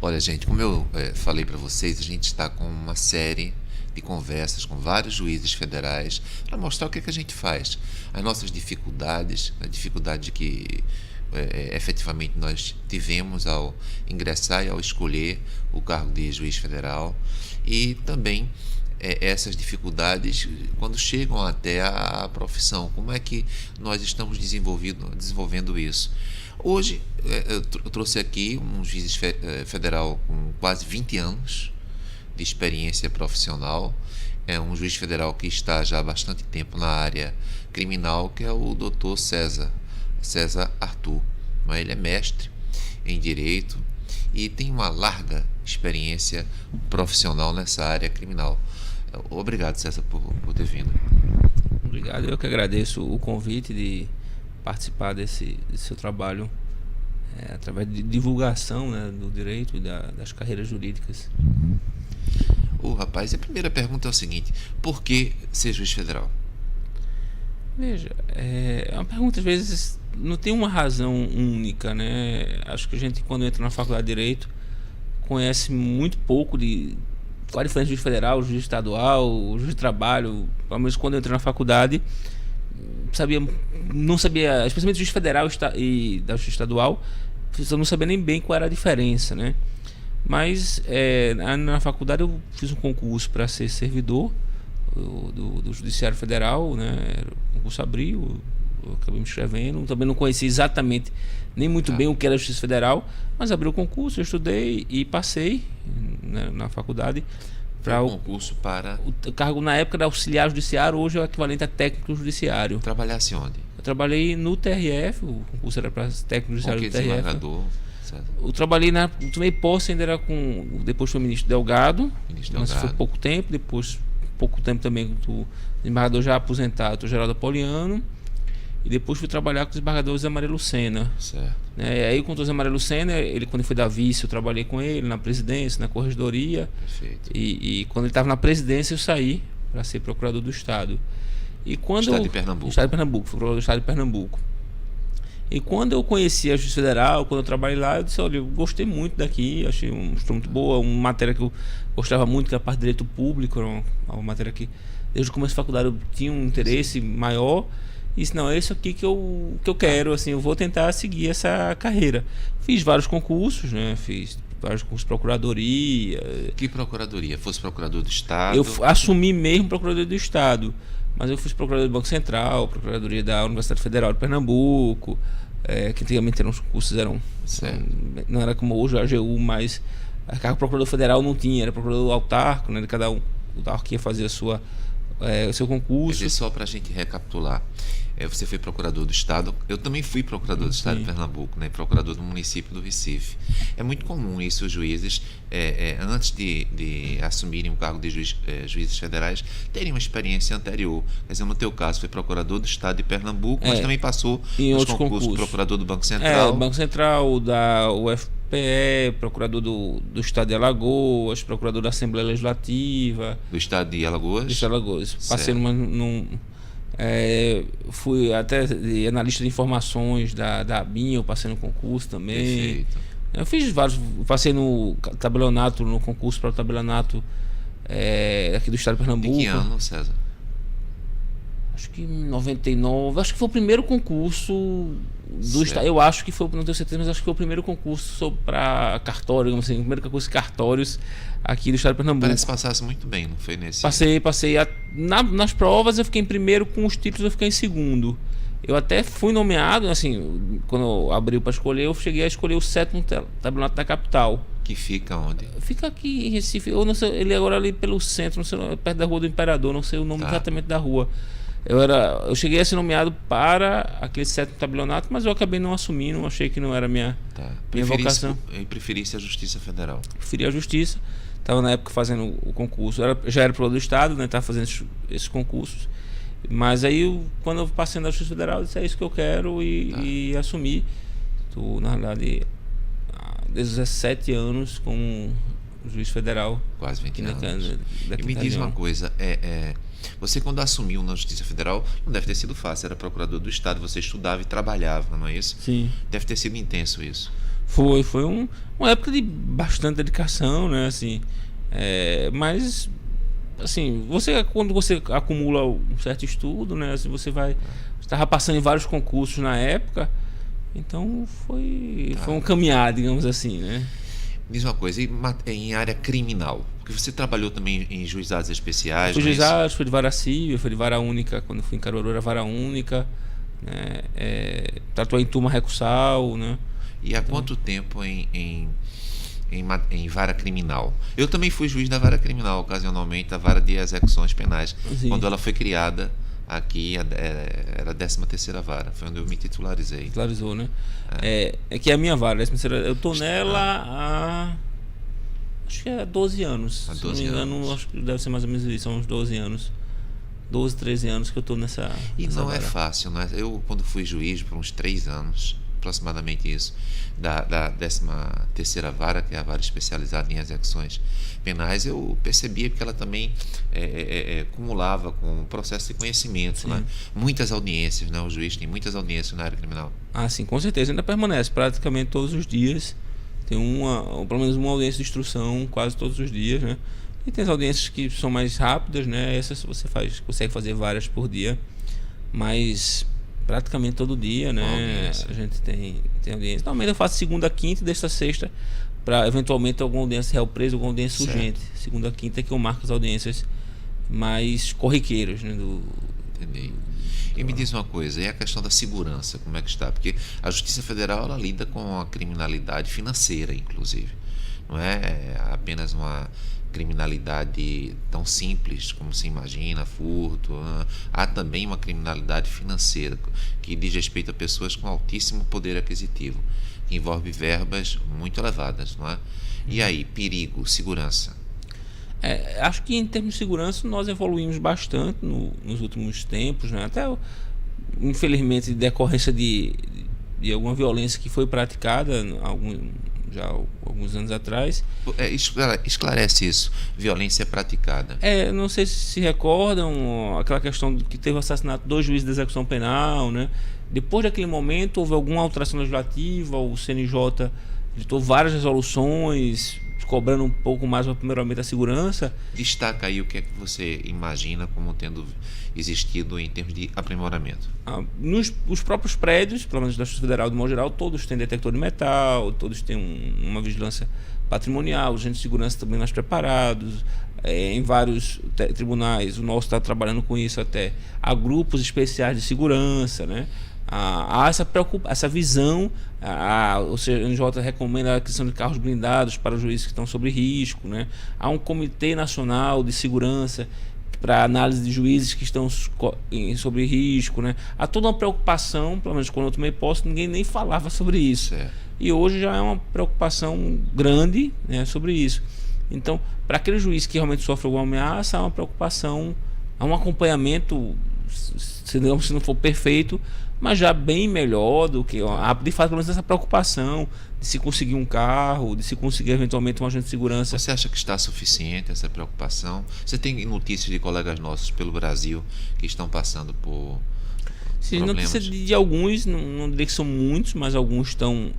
Olha, gente, como eu falei para vocês, a gente está com uma série de conversas com vários juízes federais para mostrar o que é que a gente faz, as nossas dificuldades, a dificuldade que efetivamente nós tivemos ao ingressar e ao escolher o cargo de juiz federal, e também essas dificuldades quando chegam até a profissão, como é que nós estamos desenvolvendo isso. Hoje eu trouxe aqui um juiz federal com quase 20 anos de experiência profissional, é um juiz federal que está já há bastante tempo na área criminal, que é o Dr. César Arthur. Ele é mestre em Direito e tem uma larga experiência profissional nessa área criminal. Obrigado, César, por ter vindo. Obrigado, eu que agradeço o convite de participar desse seu trabalho através de divulgação, né, do direito e das carreiras jurídicas. Rapaz, a primeira pergunta é o seguinte: por que ser juiz federal? Veja, é uma pergunta, às vezes, não tem uma razão única, né? Acho que a gente, quando entra na faculdade de Direito, conhece muito pouco de qual a diferença do juiz federal, o juiz estadual, o juiz de trabalho. Pelo menos quando eu entrei na faculdade, não sabia, especialmente o juiz federal e da justiça estadual, eu não sabia nem bem qual era a diferença, né? Mas na faculdade eu fiz um concurso para ser servidor do Judiciário Federal, né? O concurso abriu, eu acabei me inscrevendo, também não conhecia exatamente nem muito bem o que era a Justiça Federal, mas abri o concurso, eu estudei e passei, né, na faculdade. Para o concurso para... O cargo na época era auxiliar judiciário, hoje é o equivalente a técnico judiciário. Trabalhasse onde? Eu trabalhei no TRF, o concurso era para técnico judiciário do TRF. Eu trabalhei tomei posse, ainda era depois foi o ministro Delgado, mas foi pouco tempo, depois pouco tempo também o desembargador já aposentado, o Geraldo Apoliano, e depois fui trabalhar com o desembargador José Maria Lucena. Certo. Aí com o José Maria Lucena, ele, quando ele foi da vice, eu trabalhei com ele na presidência, na corregedoria. Perfeito. E quando ele estava na presidência, eu saí para ser procurador do Estado. E quando Estado de Pernambuco. Estado de Pernambuco, fui procurador do Estado de Pernambuco. E quando eu conheci a Justiça Federal, quando eu trabalhei lá, eu disse: olha, eu gostei muito daqui, achei uma história muito boa, uma matéria que eu gostava muito, que era a parte de direito público, era uma matéria que desde o começo da faculdade eu tinha um interesse maior. E disse: não, é isso aqui que eu quero, assim, eu vou tentar seguir essa carreira. Fiz vários concursos, né? Fiz vários concursos de procuradoria. Que procuradoria? Fosse procurador do Estado? Eu assumi mesmo procuradoria do Estado, mas eu fui procurador do Banco Central, procuradoria da Universidade Federal de Pernambuco, que antigamente eram os concursos, não era como hoje a AGU, mas a cargo procurador federal não tinha, era procurador autárquico, né? De cada um, o autárquico ia fazer o seu concurso. Quer dizer, só para a gente recapitular, você foi procurador do Estado, eu também fui procurador do Estado de Pernambuco, né? Procurador do município do Recife. É muito comum isso, os juízes, antes de assumirem o cargo de juízes federais, terem uma experiência anterior. Quer dizer, no teu caso, foi procurador do Estado de Pernambuco, mas também passou nos concursos, procurador do Banco Central. Banco Central, da UFPE, procurador do Estado de Alagoas, procurador da Assembleia Legislativa. Do Estado de Alagoas? Do Estado de Alagoas. Passei fui até analista de informações da ABIN, eu passei no concurso também. Perfeito. Eu fiz vários, passei no tabelionato, no concurso para o tabelionato aqui do Estado de Pernambuco. De que ano, César? Acho que em 99, acho que foi o primeiro concurso do Estado. Eu acho que foi, não tenho certeza, mas acho que foi o primeiro concurso para cartório, assim, o primeiro concurso de cartórios aqui do Estado de Pernambuco. Parece que passasse muito bem, não foi nesse? Passei. Nas provas eu fiquei em primeiro, com os títulos eu fiquei em segundo. Eu até fui nomeado, assim, quando eu abriu para escolher, eu cheguei a escolher o 7º tabelionato da capital. Que fica onde? Fica aqui em Recife, eu não sei, ele agora ali pelo centro, não sei, perto da Rua do Imperador, não sei o nome exatamente da rua. Eu cheguei a ser nomeado para aquele 7º tabelionato, mas eu acabei não assumindo, achei que não era minha vocação. E preferisse a Justiça Federal? Preferi a Justiça, estava na época fazendo o concurso, já era procurador do Estado, né? Estava fazendo esses concursos, mas aí quando eu passei na Justiça Federal, eu disse: é isso que eu quero e assumi. Estou, na verdade, há 17 anos como juiz federal. Quase 20 anos. E me diz uma coisa, você quando assumiu na Justiça Federal, não deve ter sido fácil, era procurador do Estado, você estudava e trabalhava, não é isso? Sim. Deve ter sido intenso isso. Uma época de bastante dedicação, né? Assim, mas assim, quando você acumula um certo estudo, né? Assim, você estava passando em vários concursos na época, então foi um caminhar, digamos assim, né? Diz uma coisa, em área criminal, porque você trabalhou também em juizados especiais, Fui não é isso? juizado, fui de vara civil, fui de vara única, quando fui em Caruaru era vara única, né? Tratou em turma recursal, né? E há quanto tempo em vara criminal? Eu também fui juiz da vara criminal, ocasionalmente, da vara de execuções penais, Sim. quando ela foi criada aqui, era a 13ª vara, foi onde eu me titularizei. Titularizou, né? É que é a minha vara, eu tô nela há... acho que é 12 anos. Há 12 se não me engano, anos. acho que deve ser mais ou menos isso, são uns 12 anos. 12, 13 anos que eu tô nessa. E nessa não vara. é fácil, não é? Eu, quando fui juiz, por uns 3 anos, aproximadamente isso, da 13ª vara, que é a vara especializada em execuções penais, eu percebia que ela também acumulava com um processo de conhecimento, né? Muitas audiências, né? O juiz tem muitas audiências na área criminal. Ah, sim, com certeza. Ainda permanece praticamente todos os dias. Tem ou pelo menos uma audiência de instrução quase todos os dias, né? E tem as audiências que são mais rápidas, né? Essas você consegue fazer várias por dia, mas praticamente todo dia, né? A gente tem audiência. Normalmente eu faço segunda, quinta e desta sexta, para eventualmente alguma audiência réu preso, alguma audiência urgente. Segunda, quinta é que eu marco as audiências mais corriqueiras, né? Entendi. E me diz uma coisa, e a questão da segurança, como é que está? Porque a Justiça Federal, ela lida com a criminalidade financeira, inclusive. Não é apenas uma criminalidade tão simples como se imagina, furto. Há também uma criminalidade financeira que diz respeito a pessoas com altíssimo poder aquisitivo, que envolve verbas muito elevadas, não é? E aí, perigo, segurança? Acho que em termos de segurança nós evoluímos bastante nos últimos tempos, né? Até infelizmente decorrência de alguma violência que foi praticada já há alguns anos atrás. Esclarece isso. Violência praticada. Não sei se recordam aquela questão que teve o assassinato de 2 juízes de execução penal, né? Depois daquele momento houve alguma alteração legislativa, o CNJ editou várias resoluções cobrando um pouco mais primeiramente a segurança. Destaca aí o que é que você imagina como tendo existido em termos de aprimoramento. Os próprios prédios, pelo menos da Justiça Federal de modo geral, todos têm detector de metal, todos têm uma vigilância patrimonial, os agentes de segurança também mais preparados. Em vários tribunais, o nosso está trabalhando com isso até. Há grupos especiais de segurança, né? Há essa visão. O CNJ recomenda a aquisição de carros blindados para os juízes que estão sob risco, né? Há um Comitê Nacional de Segurança para análise de juízes que estão sob risco, né? Há toda uma preocupação, pelo menos quando eu tomei posse, ninguém nem falava sobre isso. Certo. E hoje já é uma preocupação grande, né, sobre isso. Então, para aquele juiz que realmente sofre alguma ameaça, há uma preocupação, há um acompanhamento, se não for perfeito, mas já bem melhor do que... de fato, pelo menos essa preocupação de se conseguir um carro, de se conseguir eventualmente um agente de segurança. Você acha que está suficiente essa preocupação? Você tem notícias de colegas nossos pelo Brasil que estão passando por problemas? Notícia de alguns, não diria que são muitos, mas alguns estão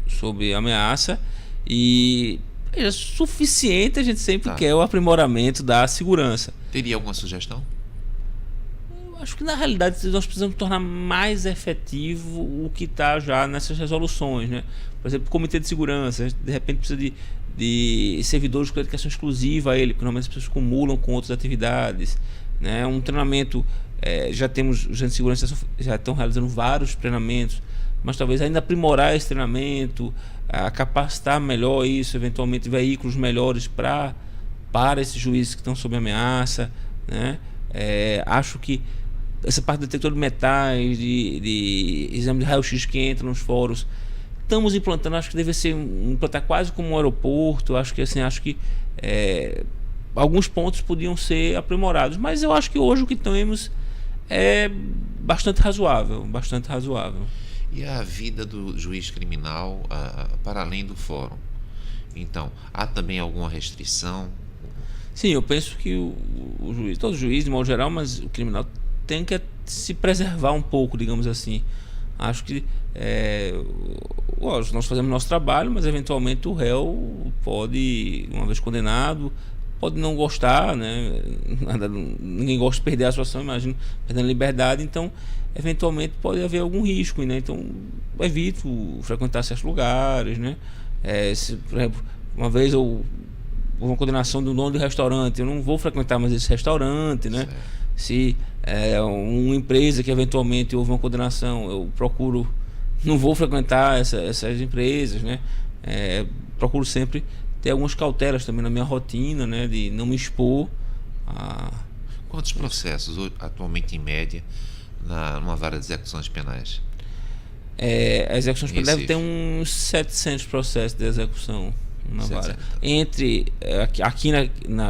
sob ameaça. E é suficiente, a gente sempre quer o aprimoramento da segurança. Teria alguma sugestão? Acho que na realidade nós precisamos tornar mais efetivo o que está já nessas resoluções, né? Por exemplo, o Comitê de Segurança, de repente precisa de servidores com dedicação exclusiva a ele, porque normalmente as pessoas acumulam com outras atividades, né? Um treinamento, já temos os agentes de segurança já estão realizando vários treinamentos, mas talvez ainda aprimorar esse treinamento, capacitar melhor isso, eventualmente veículos melhores para esses juízes que estão sob ameaça, né? Acho que essa parte do detector de metais, de exame de raio-x que entra nos fóruns, estamos implantando. Acho que deve ser implantar quase como um aeroporto. Acho que alguns pontos podiam ser aprimorados, mas eu acho que hoje o que temos é bastante razoável, E a vida do juiz criminal para além do fórum? Então, há também alguma restrição? Sim, eu penso que o juiz, todo juiz de modo geral, mas o criminal tem que se preservar um pouco, digamos assim. Acho que lógico, nós fazemos nosso trabalho, mas eventualmente o réu pode, uma vez condenado, pode não gostar, né? Ninguém gosta de perder a situação, imagino, perdendo a liberdade, então eventualmente pode haver algum risco, né? Então evito frequentar certos lugares, né? Se, por exemplo, uma vez houve uma condenação do dono de restaurante, eu não vou frequentar mais esse restaurante, né? Certo. Se uma empresa que eventualmente houve uma condenação, eu procuro, não vou frequentar essas empresas, né? Procuro sempre ter algumas cautelas também na minha rotina, né? De não me expor a... Quantos processos atualmente em média numa vara de execuções penais? A execução penal deve ter uns 700 processos de execução na vara. Entre aqui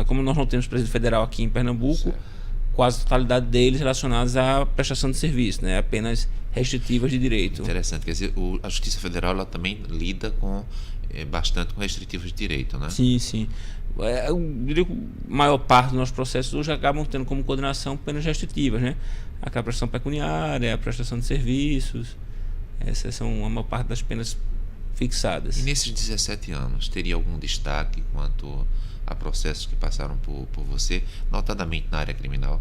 como nós não temos presídio federal aqui em Pernambuco, certo, quase a totalidade deles relacionados à prestação de serviço, né? Apenas restritivas de direito. Interessante, quer dizer, a Justiça Federal ela também lida bastante com restritivas de direito, né? Sim, sim. Eu diria que a maior parte dos nossos processos hoje acabam tendo como condenação penas restritivas, né? A prestação pecuniária, a prestação de serviços, essas são a maior parte das penas fixadas. E nesses 17 anos, teria algum destaque quanto a processos que passaram por você, notadamente na área criminal?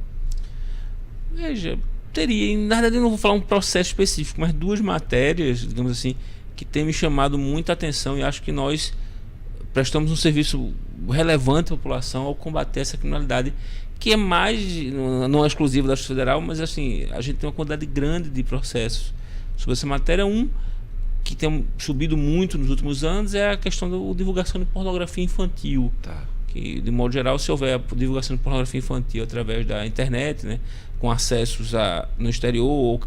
Veja, teria, na verdade eu não vou falar um processo específico, mas duas matérias, digamos assim, que têm me chamado muita atenção e acho que nós prestamos um serviço relevante à população ao combater essa criminalidade, que é mais, não é exclusiva da Justiça Federal, mas assim, a gente tem uma quantidade grande de processos sobre essa matéria. Que tem subido muito nos últimos anos é a questão da divulgação de pornografia infantil. Tá. Que, de modo geral, se houver a divulgação de pornografia infantil através da internet, né, com acessos no exterior, ou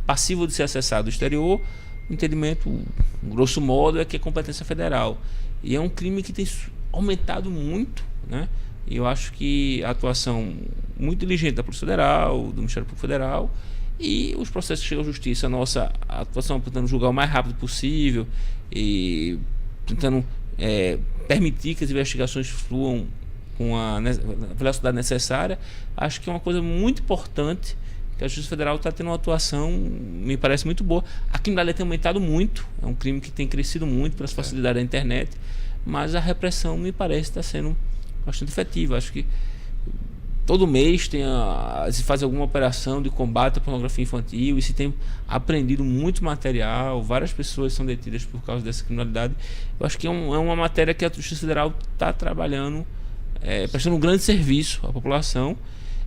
passivo de ser acessado no exterior, o entendimento, grosso modo, é que é competência federal. E é um crime que tem aumentado muito, né? E eu acho que a atuação muito diligente da Polícia Federal, do Ministério Público Federal, e os processos que chegam à justiça, a nossa atuação tentando julgar o mais rápido possível e tentando permitir que as investigações fluam com a velocidade necessária, acho que é uma coisa muito importante, que a Justiça Federal está tendo uma atuação, me parece muito boa. A criminalidade tem aumentado muito, é um crime que tem crescido muito pelas facilidades da internet, mas a repressão me parece estar sendo bastante efetiva. Acho que todo mês se faz alguma operação de combate à pornografia infantil e se tem aprendido muito material, várias pessoas são detidas por causa dessa criminalidade. Eu acho que é uma matéria que a Justiça Federal está trabalhando, prestando um grande serviço à população.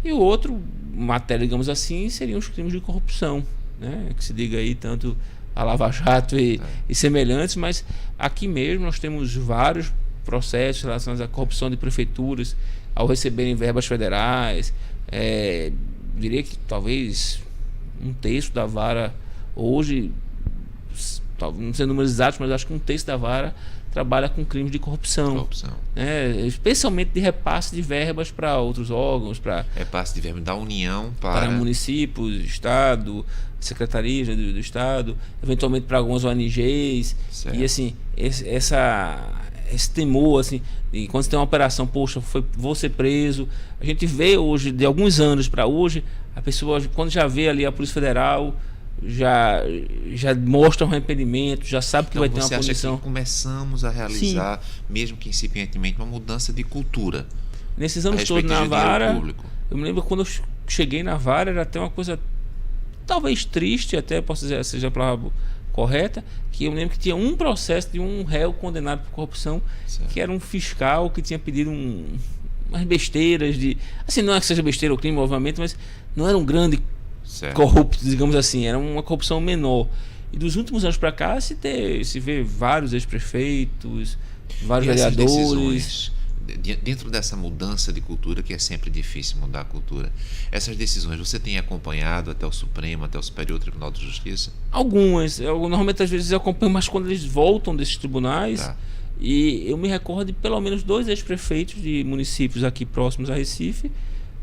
E o outro matéria, digamos assim, seriam os crimes de corrupção, né? Que se diga aí tanto a Lava Jato e semelhantes, mas aqui mesmo nós temos vários processos relacionados à corrupção de prefeituras ao receberem verbas federais. Diria que talvez um terço da vara hoje, não sei números exatos, mas acho que um terço da vara trabalha com crimes de corrupção. Especialmente de repasse de verbas para outros órgãos, repasse de verbas da União para municípios, Estado, secretarias do Estado, eventualmente para algumas ONGs. Certo. E assim, esse temor, assim, e quando você tem uma operação, poxa, vou ser preso. A gente vê hoje, de alguns anos para hoje, a pessoa, quando já vê ali a Polícia Federal, já mostra um arrependimento, já sabe que vai ter uma punição. Você acha que começamos a realizar, mesmo que incipientemente, uma mudança de cultura? Nesses anos todos na vara, eu me lembro quando eu cheguei na vara, era até uma coisa talvez triste, até posso dizer, seja a palavra correta, que eu me lembro que tinha um processo de um réu condenado por corrupção, certo, que era um fiscal que tinha pedido umas besteiras assim, não é que seja besteira o crime, obviamente, mas não era um grande corrupto, digamos assim, era uma corrupção menor. E dos últimos anos para cá se vê vários ex-prefeitos, vários vereadores. Dentro dessa mudança de cultura, que é sempre difícil mudar a cultura, essas decisões você tem acompanhado até o Supremo, até o Superior Tribunal de Justiça? Algumas. Normalmente às vezes eu acompanho, mas quando eles voltam desses tribunais, e eu me recordo de pelo menos 2 ex-prefeitos de municípios aqui próximos a Recife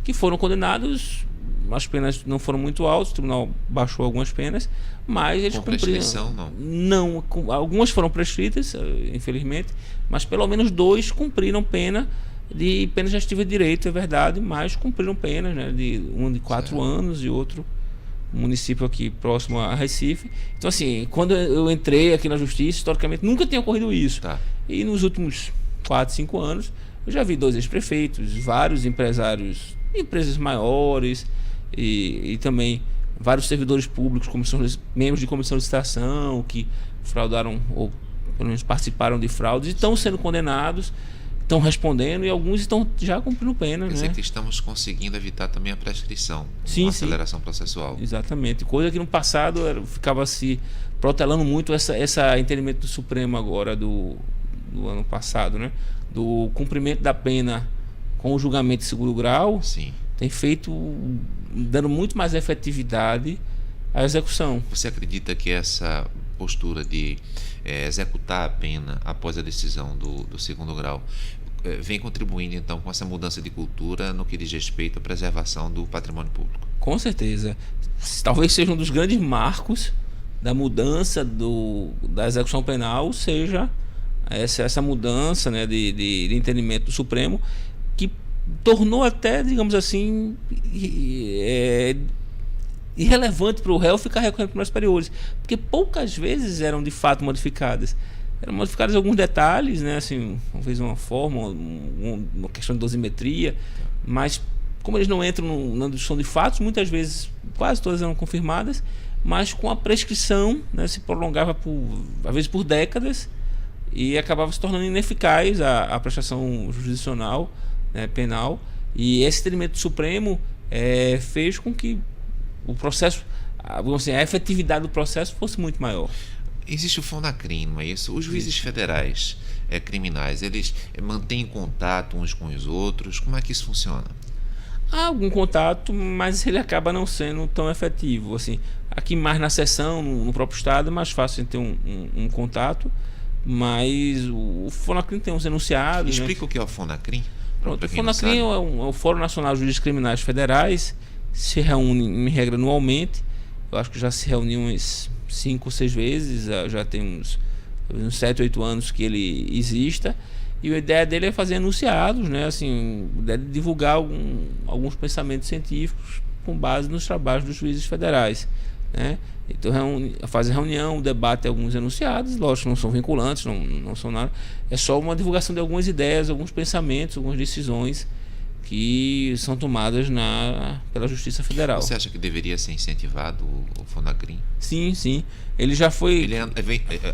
que foram condenados. As penas não foram muito altas, o tribunal baixou algumas penas, mas eles cumpriram. Prescrição, não? Não, algumas foram prescritas, infelizmente, mas pelo menos 2 cumpriram pena de restritiva de direito, é verdade, mas cumpriram penas, né, um de 4 anos e outro um município aqui próximo a Recife. Então, assim, quando eu entrei aqui na Justiça, historicamente nunca tinha ocorrido isso. Tá. E nos últimos 4, 5 anos, eu já vi 2 ex-prefeitos, vários empresários, empresas maiores e também vários servidores públicos, membros de comissão de licitação que fraudaram ou pelo menos participaram de fraudes e estão sendo condenados, estão respondendo e alguns estão já cumprindo pena. Quer dizer que estamos conseguindo evitar também a prescrição, sim, a aceleração processual. Exatamente. Coisa que no passado ficava se protelando muito essa entendimento do Supremo agora do ano passado, né? Do cumprimento da pena com o julgamento de segundo grau. Sim. Tem feito, dando muito mais efetividade à execução. Você acredita que essa postura de executar a pena após a decisão do segundo grau vem contribuindo então com essa mudança de cultura no que diz respeito à preservação do patrimônio público? Com certeza. Talvez seja um dos grandes marcos da mudança da execução penal, seja essa mudança, né, de entendimento do Supremo, que tornou até, digamos assim, irrelevante para o réu ficar recorrendo para os superiores, porque poucas vezes eram de fato modificadas. Eram modificados alguns detalhes, né, assim, talvez uma forma, uma questão de dosimetria, mas como eles não entram na discussão de fatos, muitas vezes, quase todas eram confirmadas, mas com a prescrição, né, se prolongava às vezes por décadas e acabava se tornando ineficaz a prestação jurisdicional, né, penal, e esse entendimento supremo fez com que o processo, vamos dizer, a efetividade do processo fosse muito maior. Existe o FONACRIM, não é isso? Os juízes federais criminais, eles mantêm contato uns com os outros? Como é que isso funciona? Há algum contato, mas ele acaba não sendo tão efetivo. Assim, aqui mais na seção, no próprio estado, é mais fácil ter um contato, mas o FONACRIM tem uns enunciados. Explica, né? O que é o FONACRIM. Pronto, o FONACRIM é o Fórum Nacional de Juízes Criminais Federais, se reúne em regra anualmente. Eu acho que já se reuniu umas 5 ou 6 vezes, já tem uns 7, 8 anos que ele exista. E a ideia dele é fazer enunciados, né? Assim, divulgar alguns pensamentos científicos com base nos trabalhos dos juízes federais, né? Então faz reunião, debate alguns enunciados, lógico, não são vinculantes, não são nada. É só uma divulgação de algumas ideias, alguns pensamentos, algumas decisões que são tomadas pela Justiça Federal. Você acha que deveria ser incentivado o FONACRIM? Sim, sim. Ele já foi...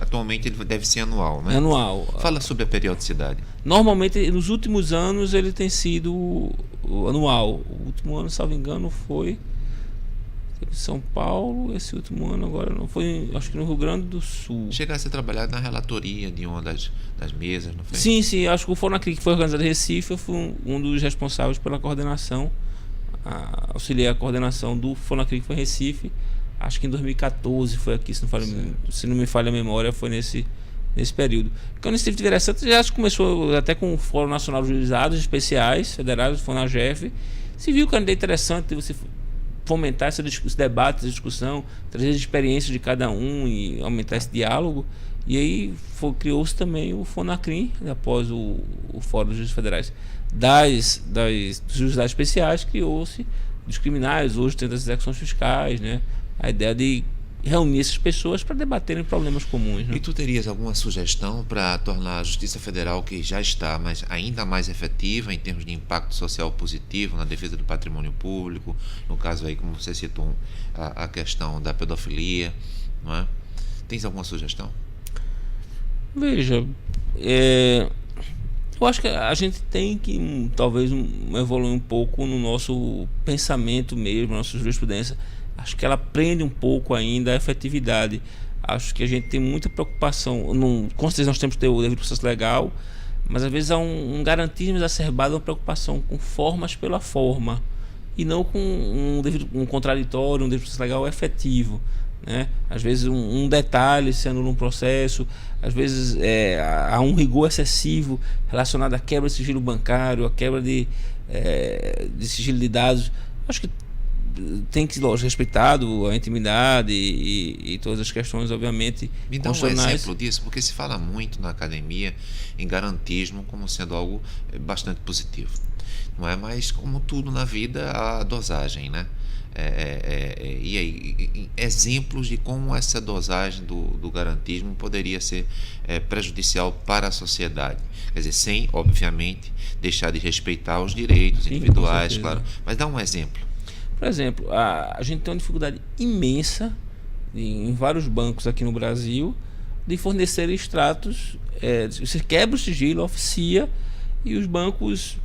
Atualmente ele deve ser anual, né? Anual. Fala sobre a periodicidade. Normalmente, nos últimos anos, ele tem sido anual. O último ano, salvo engano, foi em São Paulo. Esse último ano agora não foi, acho que no Rio Grande do Sul. Chegasse a trabalhar na relatoria de uma das mesas, não foi? Sim, sim. Acho que o FONACRIM, que foi organizado em Recife, eu fui um dos responsáveis pela coordenação, auxiliei a coordenação do FONACRIM, que foi em Recife. Acho que em 2014 foi aqui, se não me falha a memória, foi nesse período. Quando esse tipo de interessante, já começou até com o Fórum Nacional de Juizados Especiais, Federais, o FONAGEF. Se viu que era interessante você fomentar esse debate, essa discussão, trazer as experiências de cada um e aumentar esse diálogo. E aí criou-se também o FONACRIM, após o Fórum dos Juízes Federais. Dos juizados especiais, criou-se dos criminais, hoje tem das execuções fiscais, né? A ideia de reunir essas pessoas para debaterem problemas comuns, né? E tu terias alguma sugestão para tornar a Justiça Federal, que já está, mas ainda mais efetiva em termos de impacto social positivo na defesa do patrimônio público, no caso aí, como você citou, a questão da pedofilia, não é? Tens alguma sugestão? Veja, eu acho que a gente tem que talvez evoluir um pouco no nosso pensamento mesmo, na nossa jurisprudência. Acho que ela prende um pouco ainda a efetividade. Acho que a gente tem muita preocupação. Com certeza nós temos que ter o devido processo legal, mas às vezes há um garantismo exacerbado, uma preocupação com formas pela forma e não com um contraditório, um devido processo legal efetivo, né? Às vezes um detalhe se anula um processo, às vezes há um rigor excessivo relacionado à quebra de sigilo bancário, à quebra de sigilo de dados. Acho que tem que, lógico, respeitado a intimidade e todas as questões, obviamente, me dá um exemplo disso, porque se fala muito na academia em garantismo como sendo algo bastante positivo, não é? Mas como tudo na vida, há dosagem, né? E aí, exemplos de como essa dosagem do garantismo poderia ser prejudicial para a sociedade. Quer dizer, sem, obviamente, deixar de respeitar os direitos individuais, claro. Mas dá um exemplo. Por exemplo, a gente tem uma dificuldade imensa em vários bancos aqui no Brasil de fornecer extratos. Você quebra o sigilo, oficia, e os bancos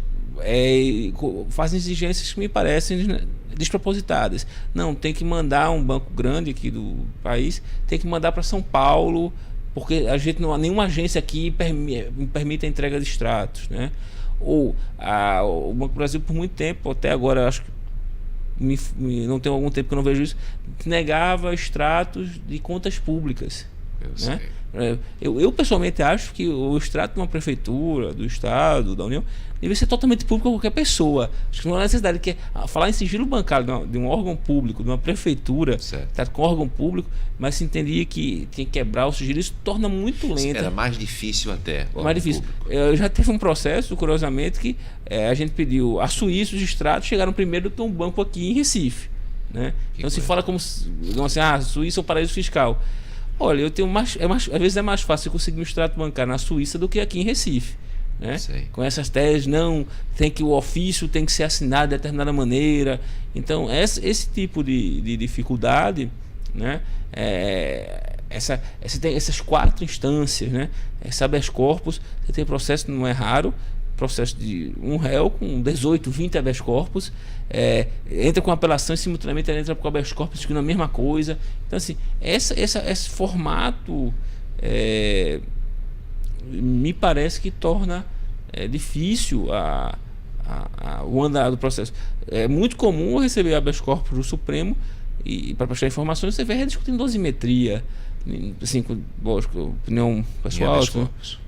fazem exigências que me parecem despropositadas. Não, tem que mandar um banco grande aqui do país, tem que mandar para São Paulo, porque a gente não há nenhuma agência aqui permite a entrega de extratos, né? Ou o Banco do Brasil, por muito tempo, até agora, acho que não tem algum tempo que eu não vejo isso, negava extratos de contas públicas. Né? Eu pessoalmente acho que o extrato de uma prefeitura, do estado, da União, deve ser totalmente público a qualquer pessoa. Acho que não há necessidade de falar em sigilo bancário de um órgão público, de uma prefeitura, tá, com órgão público, mas se entendia que tinha que quebrar o sigilo. Isso torna muito lento. Era mais difícil até. Mais difícil. Já teve um processo, curiosamente, que a gente pediu a Suíça, os extratos chegaram primeiro do que um banco aqui em Recife. Né? Então se fala como assim, Suíça é um paraíso fiscal. Olha, eu tenho às vezes é mais fácil conseguir um extrato bancário na Suíça do que aqui em Recife. Né? Com essas teses, não, o ofício tem que ser assinado de determinada maneira. Então, esse tipo de dificuldade, né? Tem essas 4 instâncias, né? Habeas corpus, você tem processo, não é raro, processo de um réu com 18, 20 habeas corpus, entra com apelação e simultaneamente entra com habeas corpus, que não é a mesma coisa. Então, assim, esse formato me parece que torna difícil o andar do processo. É muito comum receber habeas corpus do Supremo e para prestar informações você vai rediscutindo dosimetria, assim, lógico, opinião pessoal,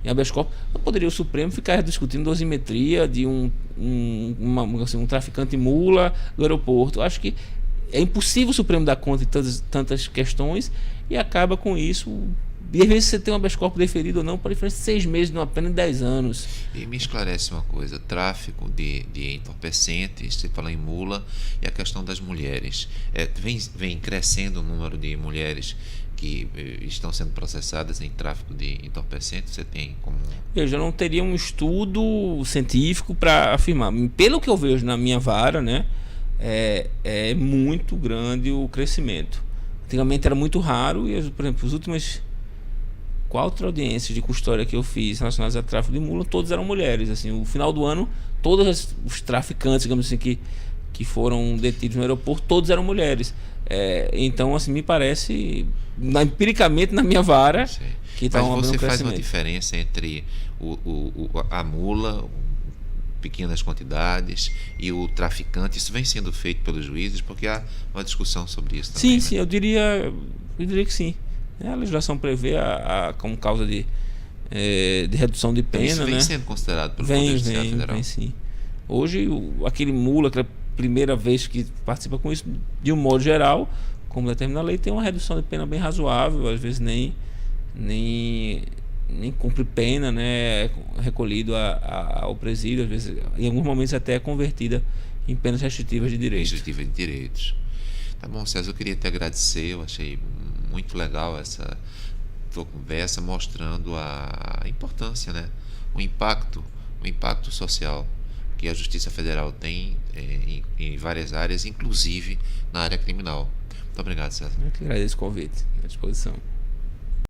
em habeas corpus. Não poderia o Supremo ficar discutindo dosimetria de um traficante mula do aeroporto. Eu acho que é impossível o Supremo dar conta de tantas questões e acaba com isso. E às vezes você tem um habeas corpus deferido ou não, pode diferença de 6 meses, de uma pena de 10 anos. E me esclarece uma coisa: tráfico de entorpecentes, você fala em mula, e a questão das mulheres. Vem crescendo o número de mulheres que estão sendo processadas em tráfico de entorpecentes. Você tem como... Eu já não teria um estudo científico para afirmar. Pelo que eu vejo na minha vara, né, é muito grande o crescimento. Antigamente era muito raro e, por exemplo, as últimas 4 audiências de custódia que eu fiz relacionadas a tráfico de mula, todas eram mulheres. Assim, no final do ano, todos os traficantes, digamos assim, que foram detidos no aeroporto, todos eram mulheres. Então, assim, me parece, empiricamente, na minha vara, que está Mas você faz uma diferença entre a mula, pequenas quantidades, e o traficante. Isso vem sendo feito pelos juízes, porque há uma discussão sobre isso também. Sim, eu diria que sim. A legislação prevê como causa de redução de pena. Isso vem sendo considerado pelo Poder Judiciário Federal. Vem sim. Hoje, aquele mula, aquela primeira vez que participa com isso, de um modo geral, como determina a lei, tem uma redução de pena bem razoável, às vezes nem cumpre pena, né? É recolhido ao presídio, às vezes, em alguns momentos até é convertida em penas restritivas de direitos. Restritivas de direitos. Tá bom, César, eu queria te agradecer, eu achei muito legal essa tua conversa, mostrando a importância, né? o impacto social que a Justiça Federal tem em várias áreas, inclusive na área criminal. Muito obrigado, César. Eu que agradeço o convite, à disposição.